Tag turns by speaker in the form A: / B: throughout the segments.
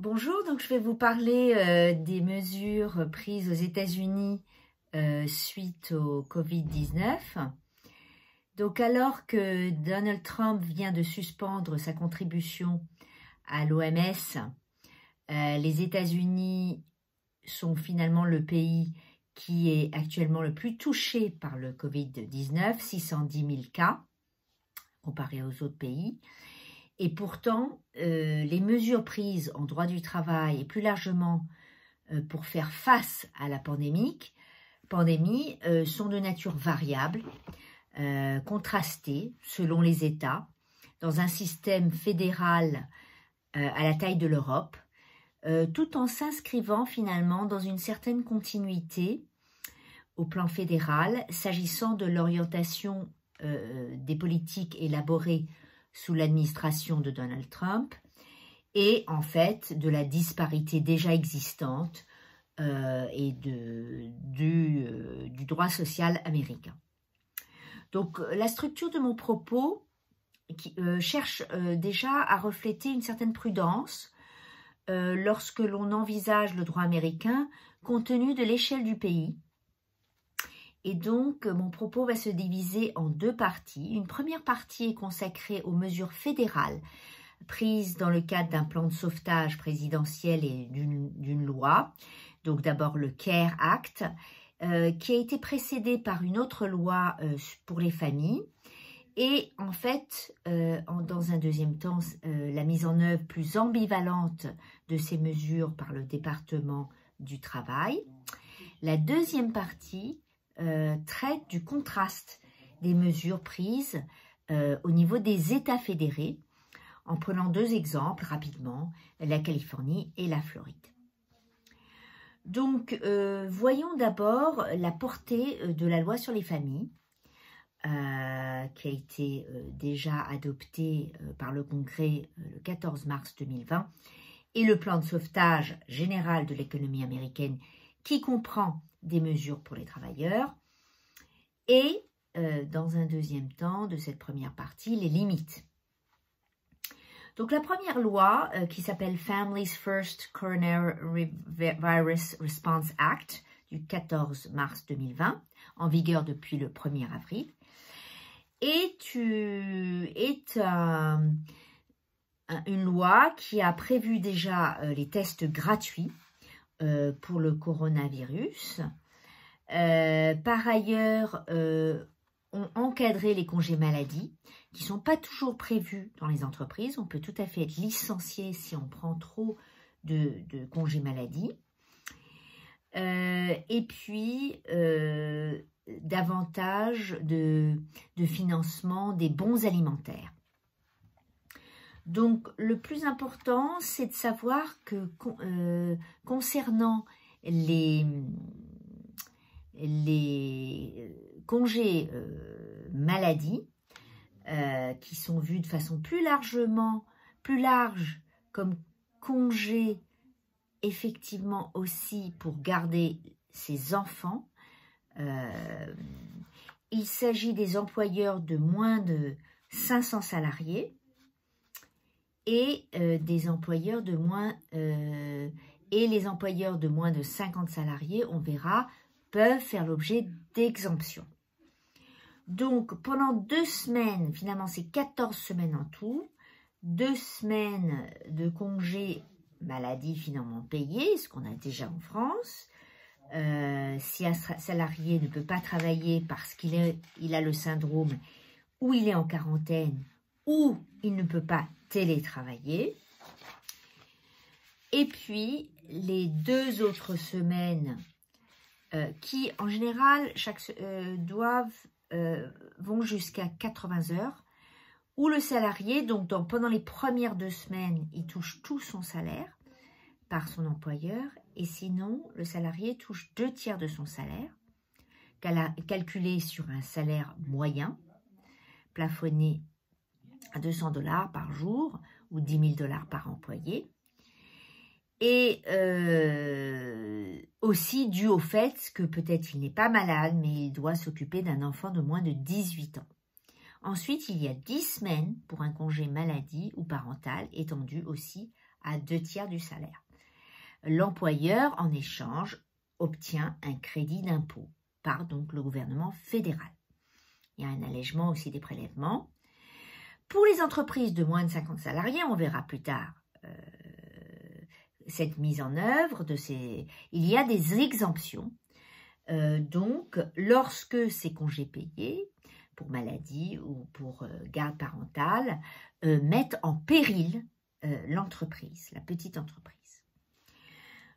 A: Bonjour, donc je vais vous parler des mesures prises aux États-Unis suite au Covid-19. Donc alors que Donald Trump vient de suspendre sa contribution à l'OMS, les États-Unis sont finalement le pays qui est actuellement le plus touché par le Covid-19, 610 000 cas comparé aux autres pays. Et pourtant, les mesures prises en droit du travail et plus largement pour faire face à la pandémie sont de nature variable, contrastées selon les États, dans un système fédéral à la taille de l'Europe, tout en s'inscrivant finalement dans une certaine continuité au plan fédéral, s'agissant de l'orientation des politiques élaborées sous l'administration de Donald Trump et en fait de la disparité déjà existante et du droit social américain. Donc la structure de mon propos cherche déjà à refléter une certaine prudence lorsque l'on envisage le droit américain compte tenu de l'échelle du pays. Et donc, mon propos va se diviser en deux parties. Une première partie est consacrée aux mesures fédérales prises dans le cadre d'un plan de sauvetage présidentiel et d'une loi. Donc d'abord le CARE Act, qui a été précédé par une autre loi pour les familles. Et en fait, dans un deuxième temps, la mise en œuvre plus ambivalente de ces mesures par le département du travail. La deuxième partie traite du contraste des mesures prises au niveau des États fédérés, en prenant deux exemples rapidement, la Californie et la Floride. Donc, voyons d'abord la portée de la loi sur les familles, qui a été déjà adoptée par le Congrès le 14 mars 2020, et le plan de sauvetage général de l'économie américaine qui comprend des mesures pour les travailleurs, et dans un deuxième temps de cette première partie, les limites. Donc la première loi qui s'appelle Families First Coronavirus Response Act du 14 mars 2020, en vigueur depuis le 1er avril, est une loi qui a prévu déjà les tests gratuits pour le coronavirus. Par ailleurs, ont encadré les congés maladie qui ne sont pas toujours prévus dans les entreprises. On peut tout à fait être licencié si on prend trop de congés maladie. Et puis, davantage de financement des bons alimentaires. Donc, le plus important, c'est de savoir que concernant les congés maladie, qui sont vus de façon plus large comme congés effectivement aussi pour garder ses enfants. Il s'agit des employeurs de moins de 500 salariés et des employeurs de moins et les employeurs de moins de 50 salariés, on verra, peuvent faire l'objet d'exemptions. Donc, pendant 2 semaines, finalement c'est 14 semaines en tout, 2 semaines de congés maladie finalement payés, ce qu'on a déjà en France. Si un salarié ne peut pas travailler parce qu'il a le syndrome, ou il est en quarantaine, ou il ne peut pas télétravailler. Et puis, les 2 autres semaines qui, en général, vont jusqu'à 80 heures, où le salarié, donc pendant les premières 2 semaines, il touche tout son salaire par son employeur, et sinon, le salarié touche 2/3 de son salaire, calculé sur un salaire moyen, plafonné à $200 par jour, ou 10 000 $ par employé. Et aussi dû au fait que peut-être il n'est pas malade, mais il doit s'occuper d'un enfant de moins de 18 ans. Ensuite, il y a 10 semaines pour un congé maladie ou parental étendu aussi à 2/3 du salaire. L'employeur, en échange, obtient un crédit d'impôt par donc le gouvernement fédéral. Il y a un allègement aussi des prélèvements. Pour les entreprises de moins de 50 salariés, on verra plus tard cette mise en œuvre de ces... Il y a des exemptions. Donc, lorsque ces congés payés pour maladie ou pour garde parentale mettent en péril l'entreprise, la petite entreprise.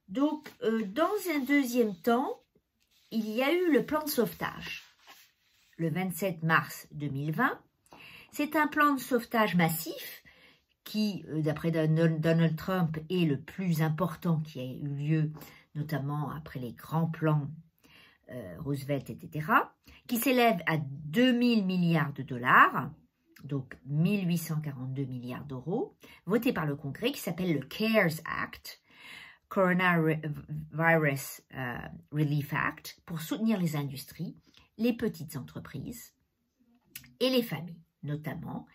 A: Donc, dans un deuxième temps, il y a eu le plan de sauvetage, le 27 mars 2020. C'est un plan de sauvetage massif qui, d'après Donald Trump, est le plus important qui a eu lieu, notamment après les grands plans Roosevelt, etc., qui s'élève à 2000 milliards de dollars, donc 1842 milliards d'euros, voté par le Congrès, qui s'appelle le CARES Act, Coronavirus Relief Act, pour soutenir les industries, les petites entreprises et les familles, notamment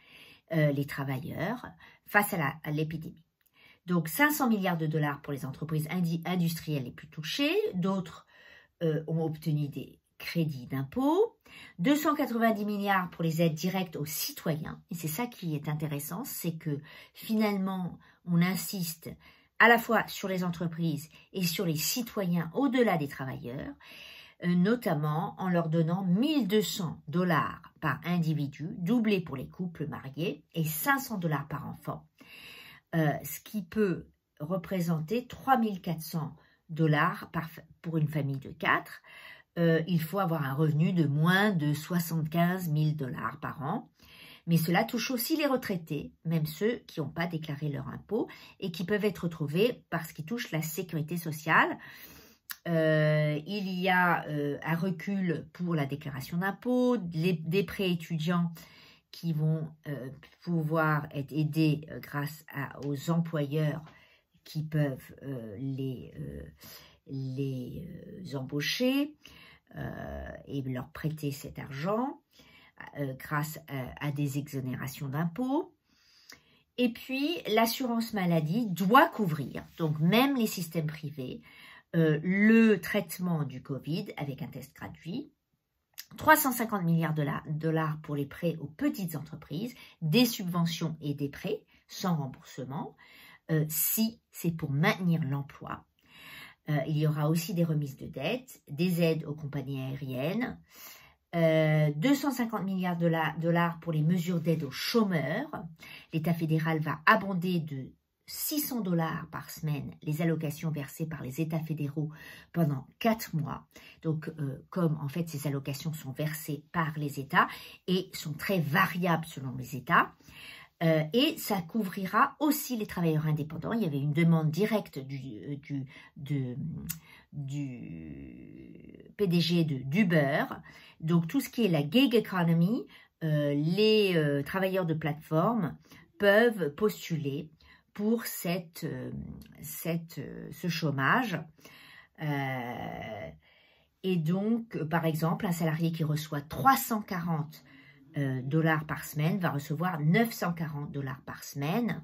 A: les travailleurs, face à l'épidémie. Donc 500 milliards de dollars pour les entreprises industrielles les plus touchées, d'autres ont obtenu des crédits d'impôt, 290 milliards pour les aides directes aux citoyens, et c'est ça qui est intéressant, c'est que finalement on insiste à la fois sur les entreprises et sur les citoyens au-delà des travailleurs, notamment en leur donnant 1200 dollars par individu, doublé pour les couples mariés, et 500 dollars par enfant, ce qui peut représenter 3400 dollars pour une famille de 4. Il faut avoir un revenu de moins de 75 000 dollars par an. Mais cela touche aussi les retraités, même ceux qui n'ont pas déclaré leur impôt et qui peuvent être retrouvés parce qu'ils touchent la sécurité sociale. Il y a un recul pour la déclaration d'impôt, des prêts étudiants qui vont pouvoir être aidés grâce aux employeurs qui peuvent les embaucher et leur prêter cet argent grâce à des exonérations d'impôts. Et puis, l'assurance maladie doit couvrir, donc même les systèmes privés, le traitement du Covid avec un test gratuit, 350 milliards de dollars pour les prêts aux petites entreprises, des subventions et des prêts sans remboursement, si c'est pour maintenir l'emploi. Il y aura aussi des remises de dettes, des aides aux compagnies aériennes, 250 milliards de dollars pour les mesures d'aide aux chômeurs. L'État fédéral va abonder de 600 dollars par semaine les allocations versées par les États fédéraux pendant 4 mois. Donc, comme en fait ces allocations sont versées par les États et sont très variables selon les États, et ça couvrira aussi les travailleurs indépendants. Il y avait une demande directe du PDG d'Uber. Donc, tout ce qui est la gig economy, les travailleurs de plateforme peuvent postuler pour ce chômage. Et donc, par exemple, un salarié qui reçoit 340 dollars par semaine va recevoir 940 dollars par semaine.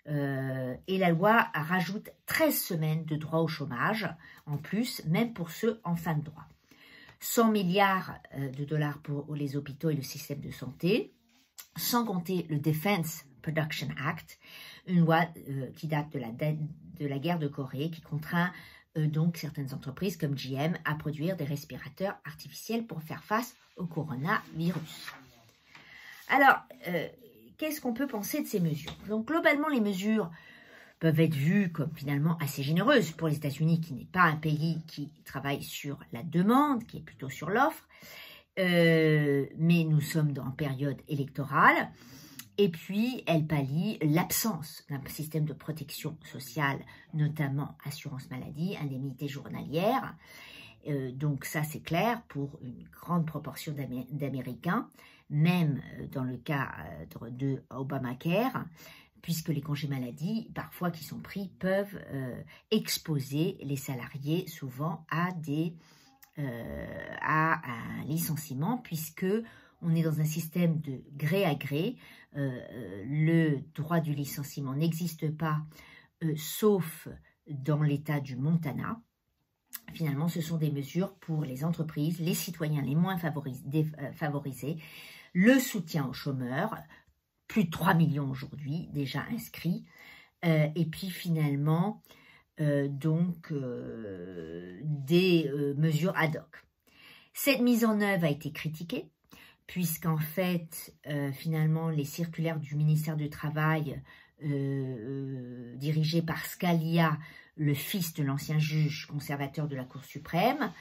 A: Et la loi rajoute 13 semaines de droit au chômage en plus, même pour ceux en fin de droit. 100 milliards de dollars pour les hôpitaux et le système de santé, sans compter le Defense Production Act, une loi qui date de la guerre de Corée, qui contraint donc certaines entreprises comme GM à produire des respirateurs artificiels pour faire face au coronavirus. Alors, qu'est-ce qu'on peut penser de ces mesures? Donc, globalement, les mesures peuvent être vues comme finalement assez généreuses pour les États-Unis, qui n'est pas un pays qui travaille sur la demande, qui est plutôt sur l'offre. Mais nous sommes en période électorale. Et puis, elle pallie l'absence d'un système de protection sociale, notamment assurance maladie, indemnité journalière. Donc ça, c'est clair pour une grande proportion d'Américains, même dans le cas de Obamacare, puisque les congés maladie, parfois qui sont pris, peuvent exposer les salariés souvent à un licenciement, puisque on est dans un système de gré à gré. Le droit du licenciement n'existe pas sauf dans l'État du Montana. Finalement, ce sont des mesures pour les entreprises, les citoyens les moins favorisés, le soutien aux chômeurs, plus de 3 millions aujourd'hui déjà inscrits, et puis finalement, des mesures ad hoc. Cette mise en œuvre a été critiquée, puisqu'en fait, finalement, les circulaires du ministère du Travail, dirigés par Scalia, le fils de l'ancien juge conservateur de la Cour suprême,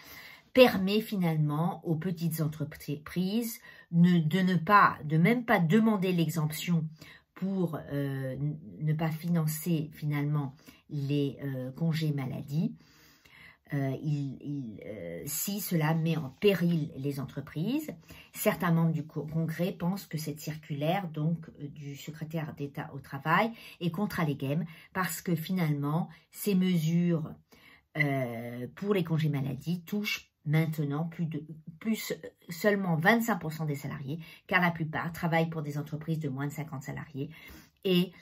A: permet finalement aux petites entreprises de même pas demander l'exemption pour ne pas financer finalement les congés maladie, si cela met en péril les entreprises. Certains membres du Congrès pensent que cette circulaire donc du secrétaire d'État au travail est contre allégem parce que finalement ces mesures pour les congés maladie touchent maintenant plus seulement 25% des salariés, car la plupart travaillent pour des entreprises de moins de 50 salariés et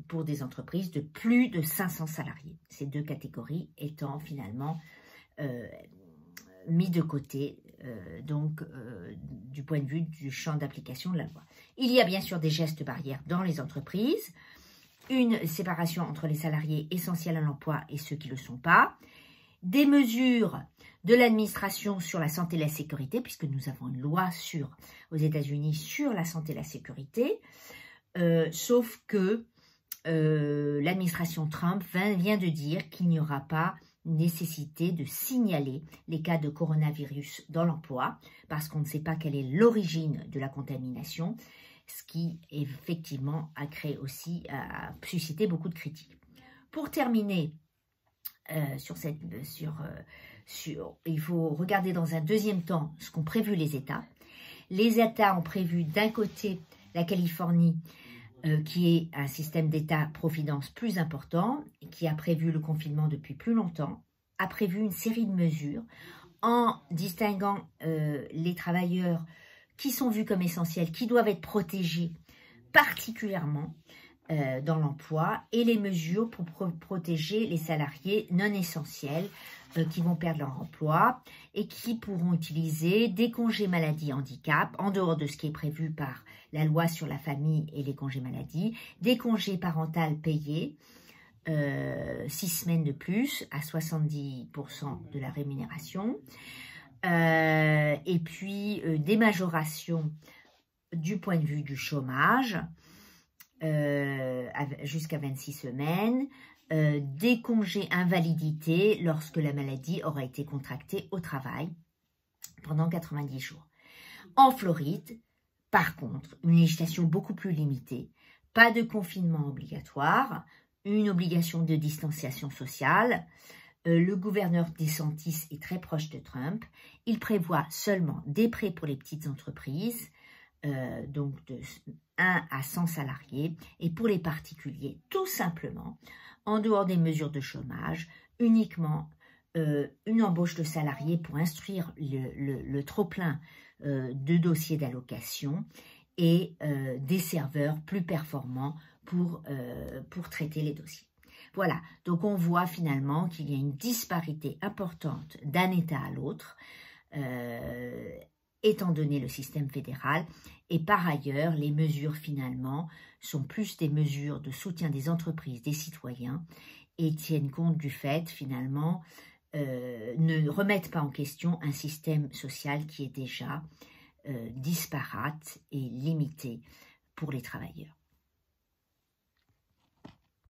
A: pour des entreprises de plus de 500 salariés. Ces deux catégories étant finalement mis de côté du point de vue du champ d'application de la loi. Il y a bien sûr des gestes barrières dans les entreprises, une séparation entre les salariés essentiels à l'emploi et ceux qui ne le sont pas, des mesures de l'administration sur la santé et la sécurité, puisque nous avons une loi aux États-Unis sur la santé et la sécurité, sauf que l'administration Trump vient de dire qu'il n'y aura pas nécessité de signaler les cas de coronavirus dans l'emploi, parce qu'on ne sait pas quelle est l'origine de la contamination, ce qui effectivement a suscité beaucoup de critiques. Pour terminer, il faut regarder dans un deuxième temps ce qu'ont prévu les États. Les États ont prévu d'un côté la Californie, qui est un système d'État-providence plus important, qui a prévu le confinement depuis plus longtemps, a prévu une série de mesures en distinguant les travailleurs qui sont vus comme essentiels, qui doivent être protégés particulièrement dans l'emploi, et les mesures pour protéger les salariés non essentiels qui vont perdre leur emploi et qui pourront utiliser des congés maladie handicap en dehors de ce qui est prévu par la loi sur la famille et les congés maladie, des congés parentaux payés, 6 semaines de plus à 70% de la rémunération, et puis des majorations du point de vue du chômage, jusqu'à 26 semaines, des congés invalidité lorsque la maladie aura été contractée au travail pendant 90 jours. En Floride, par contre, une législation beaucoup plus limitée, pas de confinement obligatoire, une obligation de distanciation sociale. Le gouverneur DeSantis est très proche de Trump. Il prévoit seulement des prêts pour les petites entreprises, donc de 1 à 100 salariés, et pour les particuliers, tout simplement, en dehors des mesures de chômage, uniquement une embauche de salariés pour instruire le trop-plein de dossiers d'allocation et des serveurs plus performants pour traiter les dossiers. Voilà, donc on voit finalement qu'il y a une disparité importante d'un État à l'autre, étant donné le système fédéral, et par ailleurs, les mesures finalement sont plus des mesures de soutien des entreprises, des citoyens, et tiennent compte du fait finalement, ne remettent pas en question un système social qui est déjà disparate et limité pour les travailleurs.